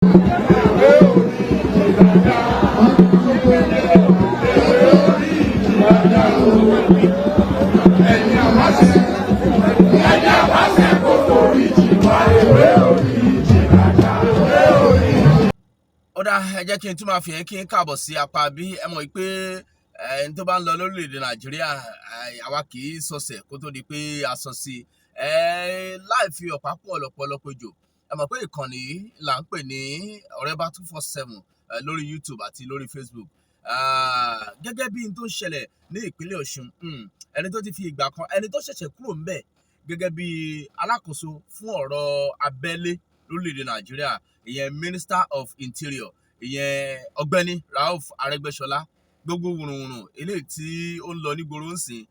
Ọ̀dà ẹ jẹ́ kí n tún máa fi hàn kí n káàbọ̀ sí apá bí ẹ mọ̀ pé ẹni tó bá ń lọ lórílẹ̀‐èdè Nàìjíríà àwa kì í sọ̀sẹ̀ kó tó di pé a sọ sí láì fi ọ̀pá pọ̀ lọ́pọ̀lọpọ̀ jò ẹ mọ̀ pé ìkànnì là ń pè ní Ọ̀rẹ́bá 247 lórí YouTube àti lórí Facebook gẹ́gẹ́ bí n tó ń ṣẹlẹ̀ ní ìpínlẹ̀ Ọ̀ṣun ẹni tó ti fi ìgbà kan ẹni tó ṣẹ̀ṣẹ̀ kúrò ńbẹ̀ gẹ́gẹ́ bí alákòóso fún ọ̀rọ̀ abẹ́lé lórílẹ̀‐èdè Nàìjíríà ìyẹn Minister of Interior ìyẹn ọ̀gbẹ́ni RAUF Arẹ́gbẹ́ṣọlá gbogbo wùrùwùrù eléyìí tí ó ń lọ nígboro ń sìn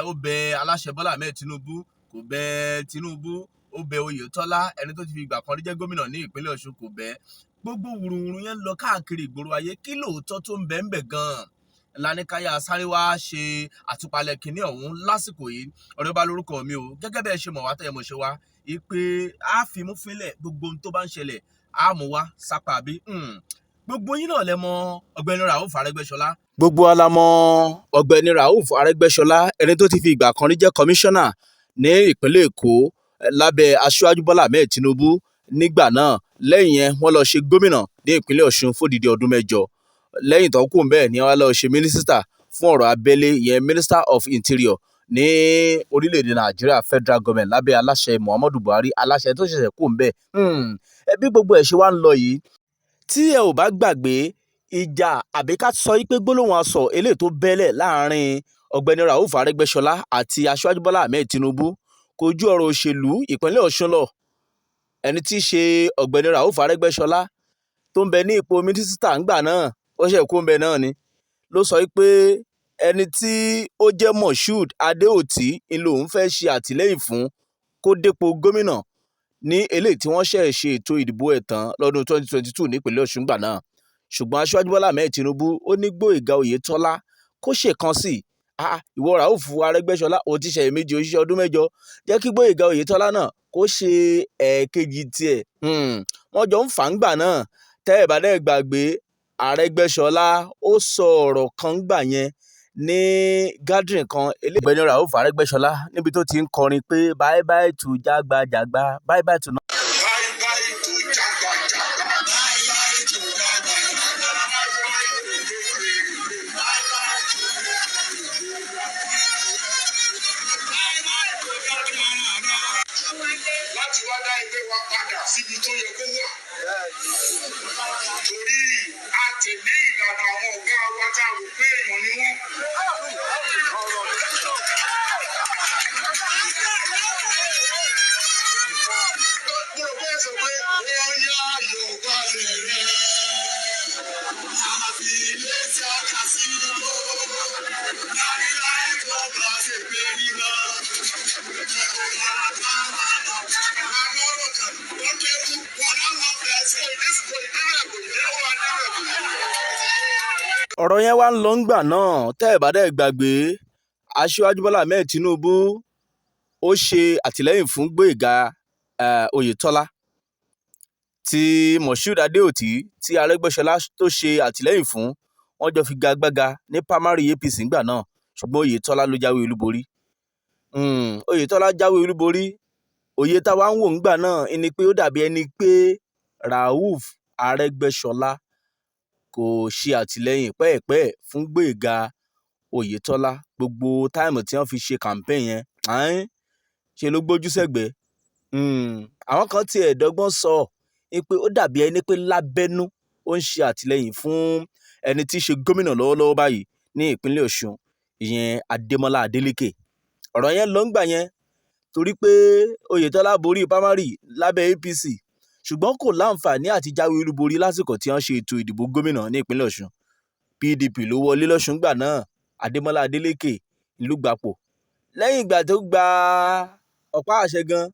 ó bẹ aláṣẹ Bọ́lá Ahmed Tinubu kò bẹ Tinubu ó bẹ Oyètọ́lá ẹni tó ti fi ìgbà kan rí jẹ́ gómìnà ní ìpínlẹ̀ Ọ̀ṣun kò bẹ gbogbo wùrùwùrù yẹn ń lọ káàkiri ìgboro ayé kí lóòótọ́ tó ń bẹ ń bẹ gan-an Láníkáyà sáré wá ṣe àtúpalẹ̀ kínní ọ̀hún lásìkò yìí Ọ̀rẹ́bá lórúkọ mi o gẹ́gẹ́ bẹ́ẹ̀ ṣe mọ̀ wá tẹ́ ẹ mọ̀ ṣe wá ìpè àfimúfínlẹ̀ gbogbo ohun tó bá ń ṣẹlẹ̀ àmú wá sápá bí gbogbo yín náà lẹ mọ̀ ọ̀gbẹ́ni RAUF Arẹ́gbẹ́ṣọlá. gbogbo wa la mọ̀ ọ̀gbẹ́ni RAUF Arẹ́gbẹ́ṣọlá ẹni tó ti fi ìgbà kan rí jẹ́ kọmíṣánná ní ìpínlẹ̀ Èkó lábẹ́ aṣíwájú Bọ́lá Ahmed Tinubu nígbà náà lẹ́yìn yẹn wọ́n lọ ṣe gómìnà ní ìpínlẹ̀ Ọ̀ṣun fódìdí ọdún 6 lẹ́yìn tó kù bẹ́ẹ̀ ni wọ́n lọ ṣe mínísítà fún ọ̀rọ̀ abẹ́lé ìyẹn Minister of Interior ní orílẹ̀-èdè Nàìjíríà Federal Government lábẹ́ aláṣẹ Muhammadu Buhari aláṣẹ tó ṣẹ̀ṣẹ̀ kù ń bẹ̀. Ẹbí gbogbo ẹ̀ ṣe wá ń lọ yìí tí ẹ ò bá gbàgbé ìjà àbí ká sọ pé gbólóhùn asọ eléyìí tó bẹ́lẹ̀ láàrin ọ̀gbẹ́ni RAUF Arẹ́gbẹ́ṣọlá àti aṣáájú Bọ́lá Ahmed Tinubu kò ju ọ̀rọ̀ òṣèlú ìpínlẹ̀ Ọ̀ṣun lọ ẹni tí í ṣe ọ̀gbẹ́ni RAUF Arẹ́gbẹ́ṣọlá tó ń bẹ ní ipò mínísítà ńgbà náà ó ṣe kó ń bẹ náà ni ló sọ pé ẹni tí ó jẹ́ Moshood Adéòtí ni lòun fẹ́ ṣe àtìlẹ́yìn fún kó dépò gómìnà ní eléyìí tí wọ́n ṣe ètò ìdìbò ẹ̀ tán lọ́dún 2022 nípínlẹ̀ Ọ̀ṣun gbà náà ṣùgbọ́n aṣáájú Bọ́lá Ahmed Tinubu ó ní Gbóyèga Oyètọ́lá kó ṣèkan sí ìwọ RAUF Arẹ́gbẹ́ṣọlá ó ti ṣe èméjì òṣìṣẹ́ ọdún 6 jẹ́ kí Gbóyèga Oyètọ́lá náà kó ṣe ẹ̀ẹ̀kejì tiẹ̀ wọ́n jọ ń fà ń gbà náà tẹ́ ẹ̀ bá dẹ́ gbàgbé Arẹ́gbẹ́ṣọlá ó sọ ọ̀rọ̀ kan gbà yẹn ní gathering kan ọ̀gbẹ́ni RAUF Arẹ́gbẹ́ṣọlá níbi tó ti ń kọrin pé bye bye to jágbajàgba bye bye to. láti wá dá ẹgbẹ́ wa padà síbi tó yẹ kó wà. torí a tẹ̀lé ìlànà àwọn ọ̀gá wa tá a rò pé èèyàn ni wọ́n. Gbogbo ẹ sọ pé wọ́n yá Yorùbá lẹ̀ rẹ̀. Àfi ilé tí a kà sí ìlú. Lárí láì tó bá ṣe pé nígbà. ọ̀rọ̀ yẹn wá ń lọ ńgbà náà tẹ́ ẹ̀ bá dẹ́ gbàgbé aṣíwájú Bọ́lá Ahmed Tinubu ó ṣe àtìlẹ́yìn fún Gbóyèga Oyètọ́lá tí Moshood Adéòtí tí Arẹ́gbẹ́ṣọlá tó ṣe àtìlẹ́yìn fún wọ́n jọ fi gagbága ní primary APC ńgbà náà ṣùgbọ́n Oyètọ́lá ló jáwé olúborí. Oyètọ́lá jáwé olúborí òye táwa ń wò ńgbà náà ni pé ó dàbí ẹni pé RAUF Arẹ́gbẹ́ṣọlá kò ṣe àtìlẹ́yìn pẹ́ẹ̀pẹ́ fún Gbóyèga Oyètọ́lá gbogbo táìmù tí wọ́n fi ṣe campaign yẹn ṣe ló gbójú sẹ́gbẹ̀ẹ́. Àwọn kan tiẹ̀ dọ́gbọ́n sọ pé ó dàbí ẹni pé lábẹ́nú ó ń ṣe àtìlẹ́yìn fún ẹni tí í ṣe gómìnà lọ́wọ́lọ́wọ́ báyìí ní ìpínlẹ̀ Ọ̀ṣun ìyẹn Adémọ́lá Adélékè. ọ̀rọ̀ yẹn lọ ń gbà yẹn torí pé Oyètọ́lá borí primary lábẹ́ APC ṣùgbọ́n kò láǹfààní àti jáwé olúborí lásìkò tí wọ́n ṣe ètò ìdìbò gómìnà ní ìpínlẹ̀ Ọ̀ṣun. PDP ló wọlé lọ́ṣun gbà náà Adémọ́lá Adélékè ìlú gbapò lẹ́yìn ìgbà tó gba ọ̀pá àṣẹ gan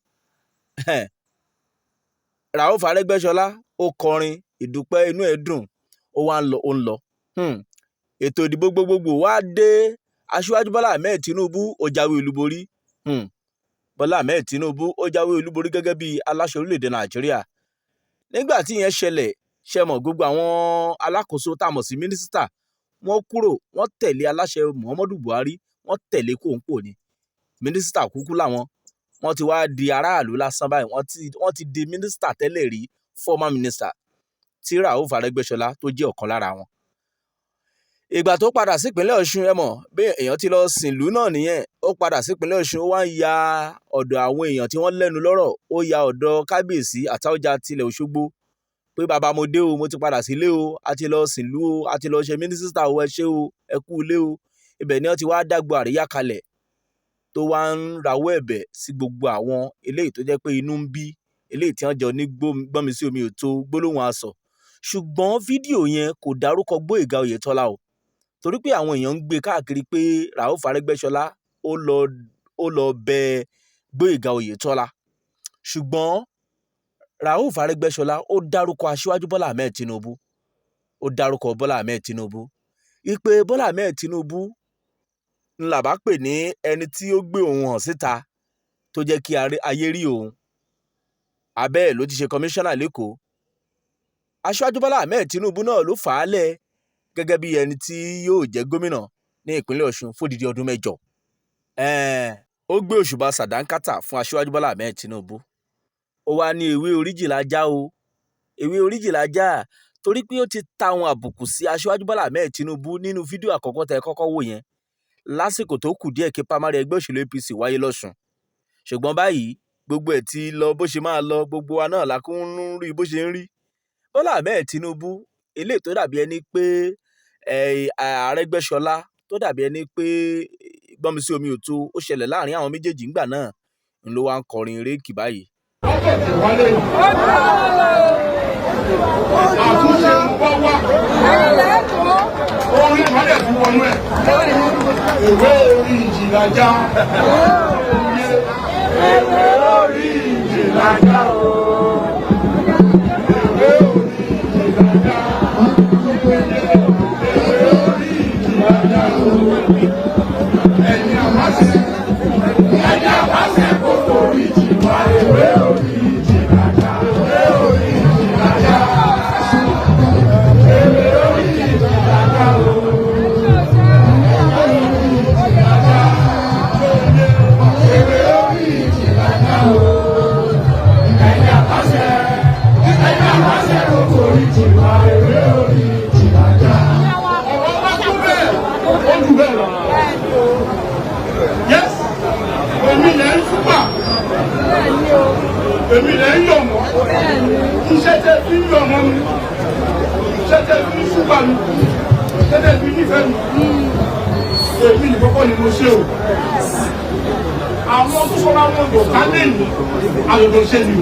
RAUF Arẹ́gbẹ́ṣọlá ó kọrin ìdúpẹ́ inú ẹ̀ dùn ó wá ń lọ. Ètò ìdìbò gbogbogbò wá dé aṣíwájú Bọ́lá Ahmed Tinubu ó jáwé olúborí. Bọ́lá Ahmed Tinubu ó jáwé olúborí gẹ́gẹ́ bí aláṣẹ orílẹ̀-èdè Nàìjíríà. Nígbà tí ìyẹn ṣẹlẹ̀ ṣe mọ̀ gbogbo àwọn alákòóso tá a mọ̀ sí mínísítà wọ́n kúrò wọ́n tẹ̀lé aláṣẹ Muhammadu Buhari wọ́n tẹ̀lé kóńpò ni mínísítà kúkú làwọn wọ́n ti wá di aráàlú lásán báyìí wọ́n ti di mínísítà tẹ́lẹ̀ rí former minister tí RAUF Arẹ́gbẹ́ṣọlá tó jẹ́ ọ̀kan lára wọn. ìgbà tó padà sípínlẹ̀ Ọ̀ṣun ẹ mọ̀ bí èèyàn ti lọ sìnlú náà nìyẹn ó padà sípínlẹ̀ Ọ̀ṣun ó wá ń ya ọ̀dọ̀ àwọn èèyàn tí wọ́n lẹ́nu lọ́rọ̀ ó ya ọ̀dọ̀ kábíyèsí Àtaọ́jà tilẹ̀ Òṣogbo pé bàbá mo dé o mo ti padà sílé o a ti lọ sìnlú o a ti lọ ṣe mínísítà o ẹ ṣé o ẹ kú ilé o ibẹ̀ ni wọ́n ti wá dàgbò àríyá kalẹ̀ tó wá ń rawọ́ ẹ̀bẹ̀ sí gbogbo àwọn eléyìí tó jẹ́ pé inú ń bí eléyìí tí wọ́n jọ ní gbọ́nmi sí omi òtó gbólóhùn asọ̀ ṣùgbọ́n fídíò yẹn kò dárúkọ Gbóyèga Oyètọ́lá o torí pé àwọn èèyàn ń gbé káàkiri pé RAUF Arẹ́gbẹ́ṣọlá ó lọ bẹ Gbóyèga Oyètọ́lá ṣùgbọ́n RAUF Arẹ́gbẹ́ṣọlá ó dárúkọ aṣíwájú Bọ́lá Ahmed Tinubu ó dárúkọ Bọ́lá Ahmed Tinubu ìpè Bọ́lá Ahmed Tinubu ńlá bá pè ní ẹni tí ó gbé òun hàn síta tó jẹ́ kí ayé rí òun abẹ́ ẹ̀ ló ti ṣe kọmíṣánná lẹ́kọ̀ọ́ aṣíwájú Bọ́lá Ahmed Tinubu náà ló fà á lẹ̀ gẹ́gẹ́ bí ẹni tí yóò jẹ́ gómìnà ní ìpínlẹ̀ Ọ̀ṣun fódìdí ọdún 8 ó gbé òṣùbà sàdánkátà fún aṣíwájú Bọ́lá Ahmed Tinubu ó wá ní ewé oríjìlá já o ewé oríjìlá já torí pé ó ti ta àwọn àbùkù sí aṣíwájú Bọ́lá Ahmed Tinubu nínú fídíò àkọ́kọ́ tẹ́ kọ́kọ́ wò yẹn lásìkò tó kù díẹ̀ kí primary ẹgbẹ́ òṣèlú APC wáyé lọ́ṣun ṣùgbọ́n báyìí gbogbo ẹ̀ ti lọ bó ṣe máa lọ gbogbo wa náà lákún ń rí bó ṣe ń rí Bọ́lá Ahmed Tinubu eléyìí tó dàbí ẹni pé Arẹ́gbẹ́ṣọlá tó dàbí ẹni pé gbọ́nmi sí omi òtó ó ṣẹlẹ̀ láàrin àwọn méjèèjì ńgbà náà ń ló wá ń kọrin réèkì báyìí. àtúnṣe ń bọ́ wá orin ìmọ̀lẹ̀ fún wọnú ẹ̀ ìwé orí ìjìlájà ìwé orí ìjìlájà ìwé orí ìjìlájà ìwé orí ìjìlájà ẹ̀yìn àwáṣẹ kò torí jìwà ìwé orí ìjìlájà ìwé orí ìjìlájà ìwé orí ìjìlájà èmi lè ń yọ̀ mọ́ iṣẹ́ tẹ́ fi ń yọ̀ mọ́ mi iṣẹ́ tẹ́ fi ń ṣúgbà mi iṣẹ́ tẹ́ fi nífẹ̀ẹ́ mi èmi nìkọ́kọ́ ni mo ṣe o àwọn tó sọ́ra wọn lò ká lẹ́yìn àlòdò ṣe ni.